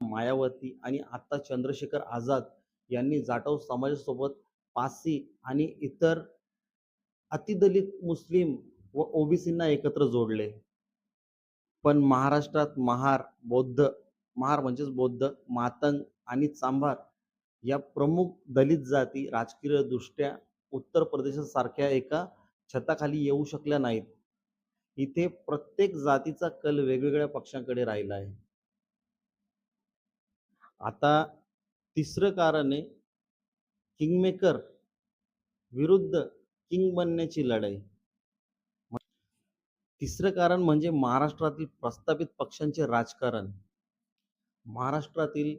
मायावती आणि आता चंद्रशेखर आझाद यांनी जाटव समाजासोबत पारसी आणि इतर अतिदलित मुस्लिम व ओबीसींना एकत्र जोडले. पण महाराष्ट्रात महार म्हणजेच बौद्ध, मातंग आणि चांभार या प्रमुख दलित जाती राजकीयदृष्ट्या उत्तर प्रदेशासारख्या एका छताखाली येऊ शकल्या नाहीत. इथे प्रत्येक जातीचा कल वेगवेगळ्या पक्षांकडे राहिला आहे. आता तिसरं कारण आहे किंगमेकर विरुद्ध किंग बनण्याची लढाई. तिसरं कारण म्हणजे महाराष्ट्रातील प्रस्थापित पक्षांचे राजकारण. महाराष्ट्रातील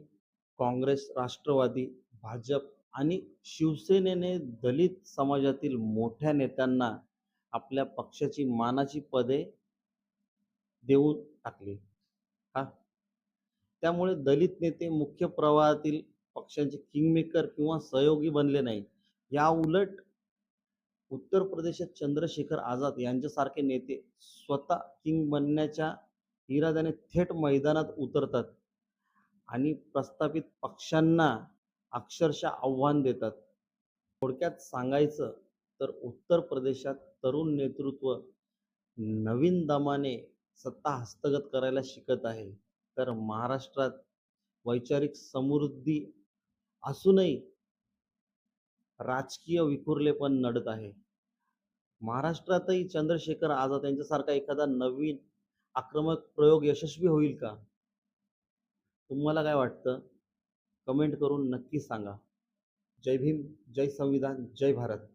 काँग्रेस, राष्ट्रवादी, भाजप आणि शिवसेनेने दलित समाजातील मोठ्या नेत्यांना आपल्या पक्षाची मानाची पदे देऊन टाकली. हा त्यामुळे दलित नेते मुख्य प्रवाहातील पक्षांचे किंगमेकर किंवा सहयोगी बनले नाहीत. या उलट उत्तर प्रदेशात चंद्रशेखर आझाद यांच्यासारखे नेते स्वतः किंग बनण्याच्या इराद्याने थेट मैदानात उतरतात आणि प्रस्थापित पक्षांना अक्षरशः आव्हान देतात. थोडक्यात सांगायचं तर उत्तर प्रदेशात तरुण नेतृत्व नवीन दमाने सत्ता हस्तगत करायला शिकत आहे, तर महाराष्ट्रात वैचारिक समृद्धी असूनही राजकीय विखुरलेपण नडत आहे. महाराष्ट्रातही चंद्रशेखर आझाद यांच्यासारखा एखादा नवीन आक्रमक प्रयोग यशस्वी होईल का? तुम्हाला काय वाटतं? कमेंट करून नक्की सांगा. जय भीम, जय संविधान, जय भारत.